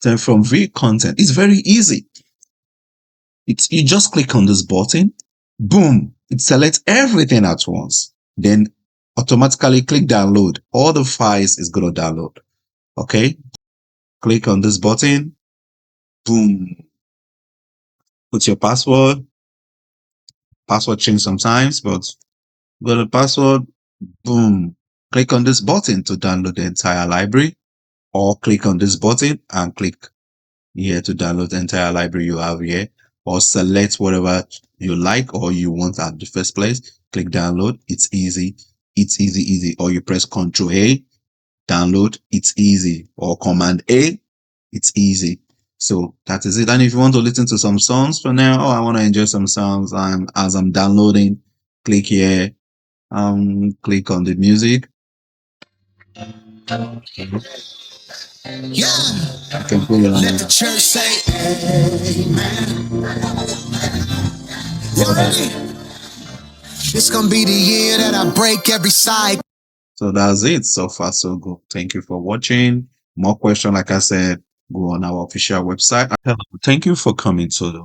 Then from view content, it's very easy. You just click on this button, boom, it selects everything at once. Then automatically click download. All the files is going to download. Okay. Click on this button, boom. Put your password. Password change sometimes, but go to password, boom. Click on this button to download the entire library, or click on this button and click here to download the entire library you have here, or select whatever you like or you want at the first place. Click download. It's easy. It's easy. Or you press Ctrl A, download. It's easy. Or Command A, it's easy. So that is it. And if you want to listen to some songs for now, I want to enjoy some songs, and as I'm downloading, click here, click on the music. Yeah, I can put it on. let the church say amen. You ready? This gonna be the year that I break every cycle. So that's it. So far, so good. Thank you for watching. More questions, like I said, go on our official website. Hello. Thank you for coming to the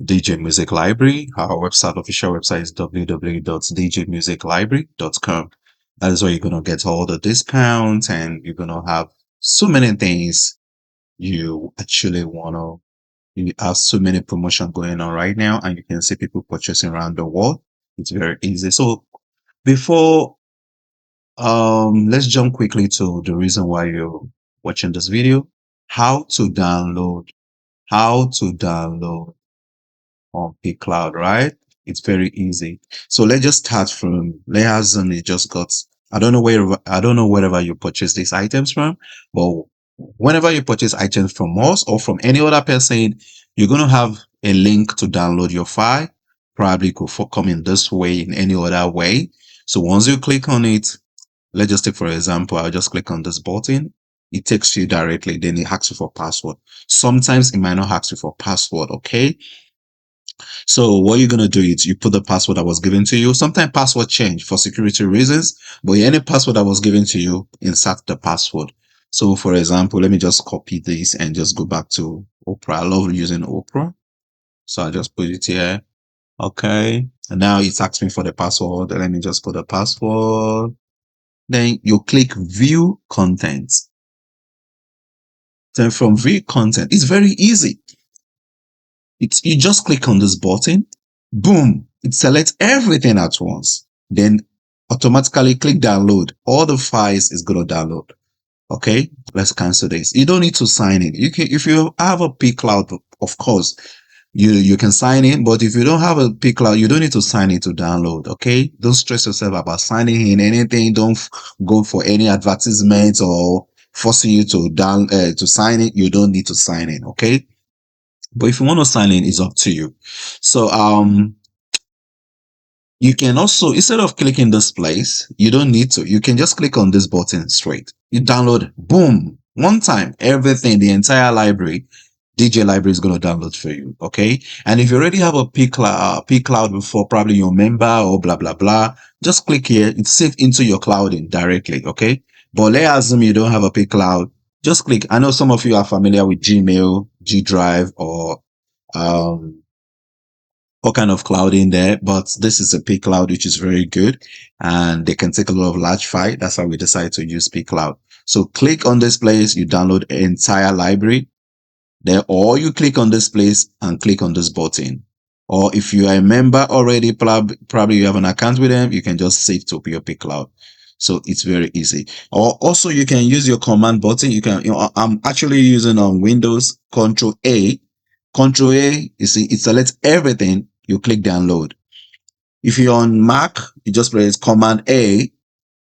DJ Music Library. Our official website is www.djmusiclibrary.com. That is where you're going to get all the discounts, and you're going to have so many things you actually want to. You have so many promotions going on right now, and you can see people purchasing around the world. It's very easy. So before let's jump quickly to the reason why you're watching this video. How to download on pCloud, right? It's very easy. So let's just start from, let's assume you just got, I don't know wherever you purchase these items from, but whenever you purchase items from us or from any other person, you're going to have a link to download your file. Probably could come in this way, in any other way. So once you click on it, let's just take for example, I'll just click on this button. It takes you directly, then it asks you for password. Sometimes it might not ask you for password, okay? So what you're going to do is you put the password that was given to you. Sometimes password change for security reasons, but any password that was given to you, insert the password. So for example, let me just copy this and just go back to Opera. I love using Opera. So I just put it here. Okay. And now it's asking me for the password. Let me just put the password. Then you click view content. Then from view content, it's very easy. You just click on this button, boom, it selects everything at once. Then automatically click download. All the files is going to download. Okay, let's cancel this. You don't need to sign in. You can, if you have a pCloud, of course, you can sign in, but if you don't have a pCloud, you don't need to sign in to download. Okay, don't stress yourself about signing in anything. Don't go for any advertisements or forcing you to sign in. You don't need to sign in. Okay, but if you want to sign in, it's up to you. So you can also, instead of clicking this place, you don't need to. You can just click on this button straight. You download, boom, one time, everything, the entire library, DJ library is going to download for you. Okay. And if you already have a pCloud before, probably your member or blah, blah, blah, just click here. It's saved into your clouding directly. Okay. But let's assume you don't have a pCloud. Just click. I know some of you are familiar with Gmail, G Drive, or all kind of cloud in there, but this is a pCloud, which is very good, and they can take a lot of large file. That's why we decided to use pCloud. So click on this place, you download the entire library there, or you click on this place and click on this button. Or if you are a member already, probably you have an account with them, you can just save to your pCloud. So it's very easy. Or also you can use your command button. You can, I'm actually using on Windows, Control A. Control A, you see, it selects everything. You click download. If you're on Mac, you just press Command A,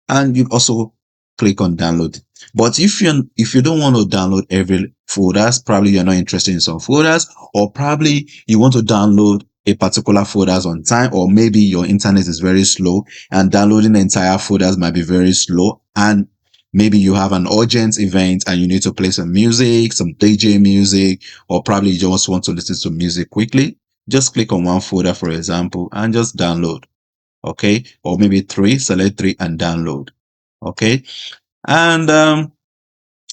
and you also click on download. But if you don't want to download every folders, probably you're not interested in some folders, or probably you want to download a particular folders on time, or maybe your internet is very slow and downloading the entire folders might be very slow, and maybe you have an urgent event and you need to play some music, some DJ music, or probably you just want to listen to music quickly. Just click on one folder, for example, and just download. Okay. Or maybe select three and download. Okay. And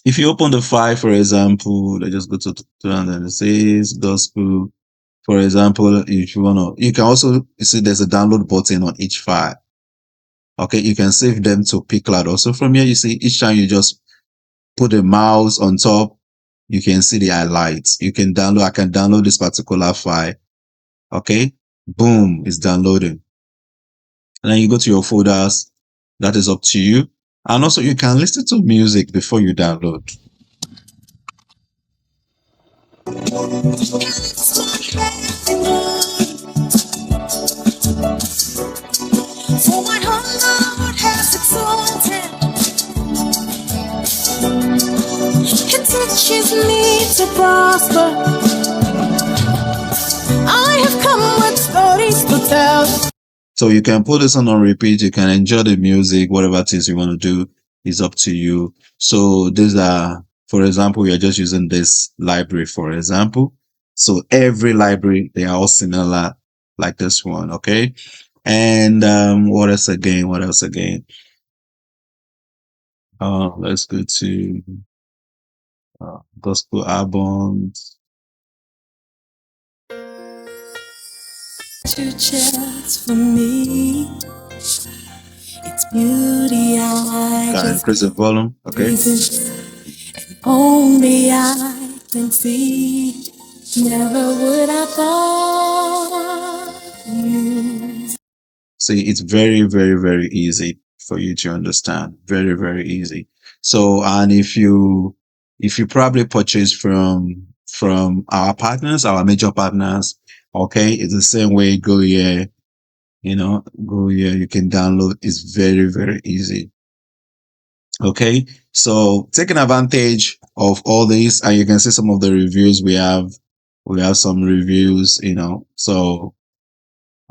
If you open the file, for example, let's just go to 206 gospel. For example, if you want to, you can also, you see there's a download button on each file. Okay, you can save them to pCloud. Also from here, you see each time you just put a mouse on top, you can see the highlights. You can download, I can download this particular file. Okay, boom, it's downloading. And then you go to your folders. That is up to you. And also you can listen to music before you download. For my heart has exalted, it teaches me to prosper. I have come with stories to tell. So you can put this on repeat. You can enjoy the music, whatever it is you want to do is up to you. So these are, for example, we are just using this library, for example. So every library, they are all similar like this one. Okay. And what else again? What else again? Let's go to gospel albums. Two chairs for me. It's beauty I Can just increase the volume. Okay. only I can see. Never would I thought you. See, it's very, very, very easy for you to understand. Very, very easy. So, and if you probably purchase from our partners, our major partners, okay, it's the same way. Go here, go here. You can download. It's very, very easy. Okay, so taking advantage of all this, and you can see some of the reviews we have. We have some reviews, so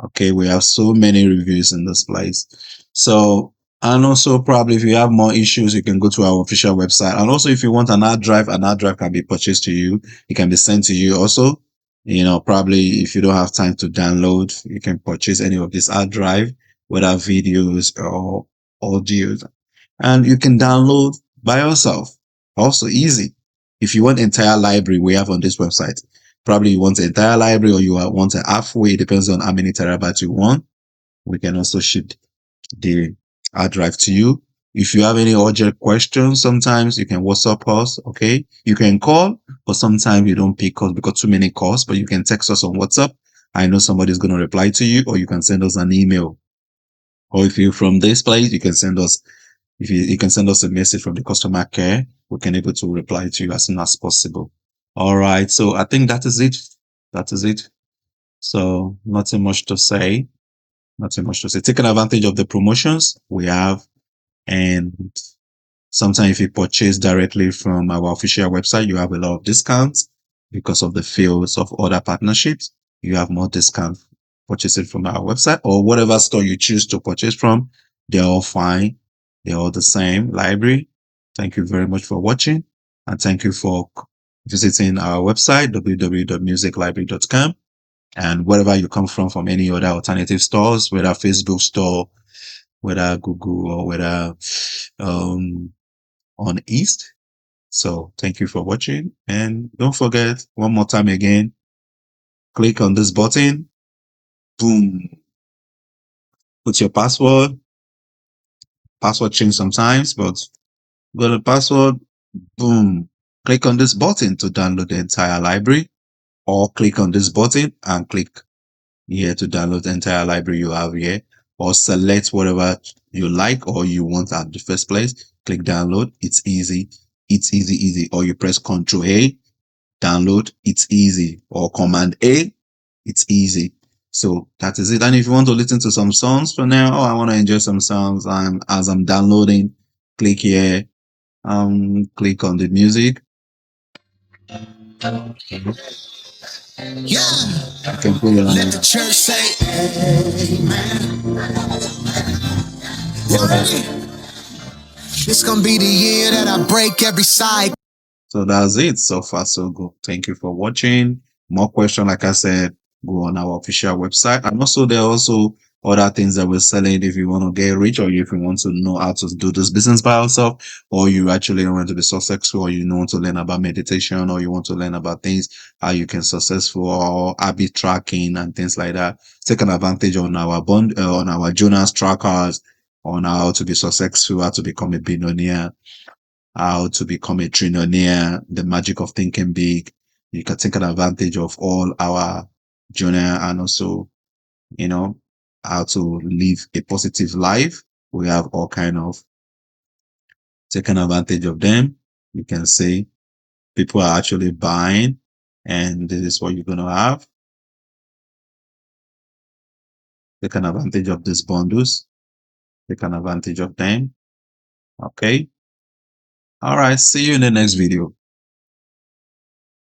okay, we have so many reviews in this place. So, and also probably if you have more issues, you can go to our official website. And also if you want an hard drive can be purchased to you. It can be sent to you also. Probably if you don't have time to download, you can purchase any of this hard drive, whether videos or audios, and you can download by yourself. Also easy. If you want entire library, we have on this website. Probably you want the entire library or you want a halfway, depends on how many terabytes you want. We can also ship the hard drive to you. If you have any urgent questions, sometimes you can WhatsApp us, okay? You can call, but sometimes you don't pick us because too many calls, but you can text us on WhatsApp. I know somebody's going to reply to you, or you can send us an email. Or if you're from this place, you can send us, if you can send us a message from the customer care, we can able to reply to you as soon as possible. All right. So I think that is it. That is it. So nothing much to say. Nothing much to say. Taking advantage of the promotions we have, and sometimes if you purchase directly from our official website, you have a lot of discounts because of the fields of other partnerships. You have more discount purchasing from our website or whatever store you choose to purchase from. They're all fine. They're all the same library. Thank you very much for watching, and thank you for visiting our website, www.musiclibrary.com. And wherever you come from any other alternative stores, whether Facebook store, whether Google, or whether on East. So thank you for watching. And don't forget, one more time again, click on this button. Boom. Put your password. Password change sometimes, but go to password. Boom. Click on this button to download the entire library, or click on this button and click here to download the entire library you have here, or select whatever you like or you want at the first place. Click download. It's easy. It's easy. Or you press Ctrl A, download. It's easy. Or Command A, it's easy. So that is it. And if you want to listen to some songs for now, I want to enjoy some songs, and as I'm downloading, click here, click on the music. Yeah, I can put it on. let the church say amen. You ready? This gonna be the year that I break every cycle. So that's it. So far, so good. Thank you for watching. More questions, like I said, go on our official website. And also, there are also other things that we're selling. If you want to get rich, or if you want to know how to do this business by yourself, or you actually want to be successful, or you want to learn about meditation, or you want to learn about things, how you can successful, or habit tracking and things like that. Taking advantage on our bond, on our Jonas trackers, on how to be successful, how to become a billionaire, how to become a trillionaire, the magic of thinking big. You can take an advantage of all our journey, and also, you know, how to live a positive life. We have all kind of taking advantage of them. You can say people are actually buying, and this is what you're going to have. Take an advantage of these bundles. Take an advantage of them. Okay. All right. See you in the next video.